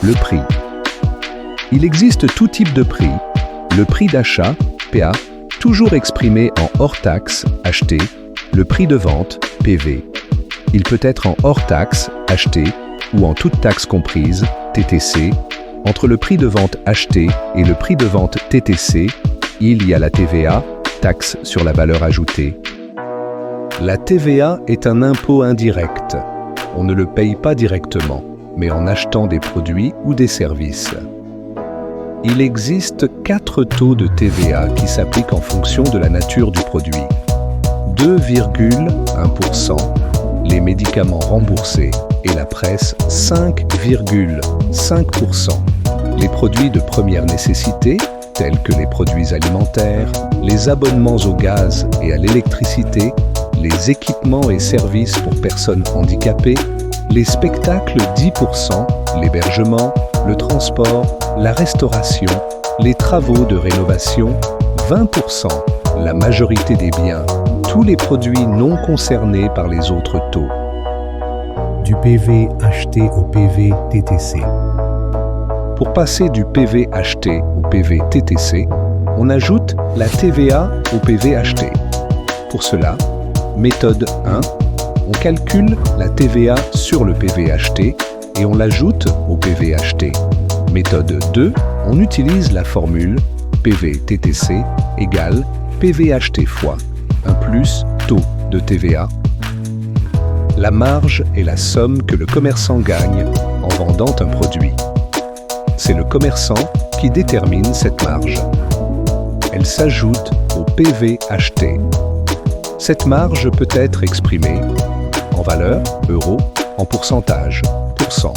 Le prix. Il existe tout type de prix. Le prix d'achat, PA, toujours exprimé en hors taxe, acheté, le prix de vente, PV. Il peut être en hors taxe, acheté, ou en toute taxe comprise, TTC. Entre le prix de vente acheté et le prix de vente TTC, il y a la TVA, taxe sur la valeur ajoutée. La TVA est un impôt indirect. On ne le paye pas directement, mais en achetant des produits ou des services. Il existe 4 taux de TVA qui s'appliquent en fonction de la nature du produit. 2,1%, les médicaments remboursés, et la presse 5,5%. Les produits de première nécessité, tels que les produits alimentaires, les abonnements au gaz et à l'électricité, les équipements et services pour personnes handicapées, les spectacles 10%, l'hébergement, le transport, la restauration, les travaux de rénovation 20%, la majorité des biens, tous les produits non concernés par les autres taux. Du PV acheté au PV TTC. Pour passer du PV acheté au PV TTC, on ajoute la TVA au PV acheté. Pour cela, méthode 1, on calcule la TVA sur le PV acheté et on l'ajoute au PV acheté. Méthode 2, on utilise la formule PV TTC égale PV acheté fois un plus taux de TVA. La marge est la somme que le commerçant gagne en vendant un produit. C'est le commerçant qui détermine cette marge. Elle s'ajoute au PV acheté. Cette marge peut être exprimée en valeur, euros, en pourcentage, pourcent.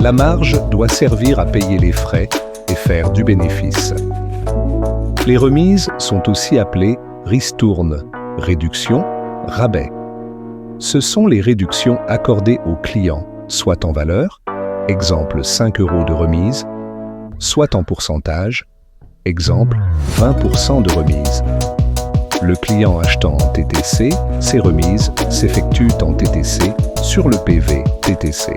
La marge doit servir à payer les frais et faire du bénéfice. Les remises sont aussi appelées ristournes, réduction, rabais. Ce sont les réductions accordées aux clients, soit en valeur, exemple 5 € de remise, soit en pourcentage, exemple 20% de remise. Le client achetant en TTC, ses remises s'effectuent en TTC sur le PV TTC.